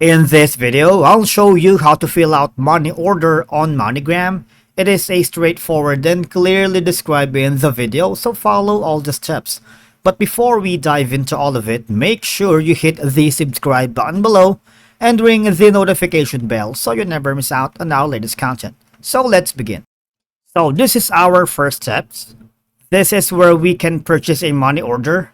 In this video, I'll show you how to fill out money order on Moneygram. It is a straightforward and clearly described in the video, so follow all the steps. But before we dive into all of it, make sure you hit the subscribe button below and ring the notification bell so you never miss out on our latest content. So let's begin. So this is our first steps. This is where we can purchase a money order.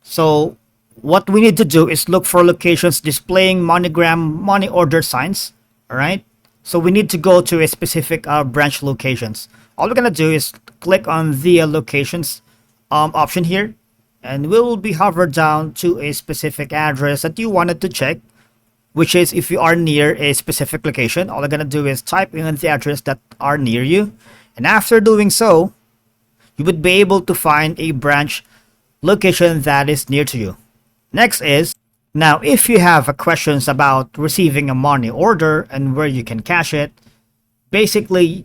So what we need to do is look for locations displaying Moneygram money order signs. All right. So we need to go to a specific branch locations. All we're gonna do is click on the locations option here, and we'll be hovered down to a specific address that you wanted to check, which is if you are near a specific location. All you're gonna do is type in the address that are near you, and after doing so, you would be able to find a branch location that is near to you. Next is, now if you have questions about receiving a money order and where you can cash it, basically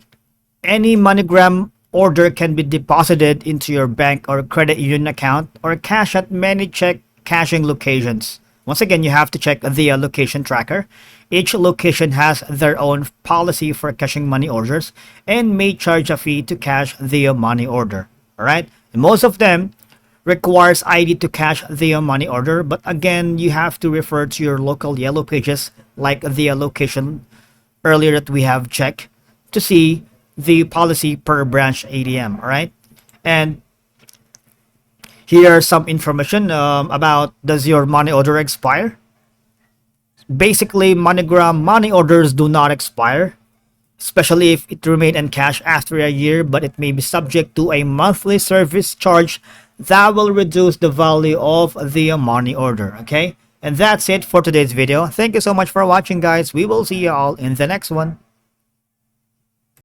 any Moneygram order can be deposited into your bank or credit union account or cash at many check cashing locations. Once again, you have to check the location tracker. Each location has their own policy for cashing money orders and may charge a fee to cash the money order. Alright? Most of them requires ID to cash the money order, but again, you have to refer to your local yellow pages like the location earlier that we have checked to see the policy per branch ATM. Alright? And here's some information about does your money order expire. Basically, Moneygram money orders do not expire, especially if it remain in cash after a year, but it may be subject to a monthly service charge that will reduce the value of the money order. Okay, and that's it for today's video. Thank you so much for watching, guys. We will see you all in the next one.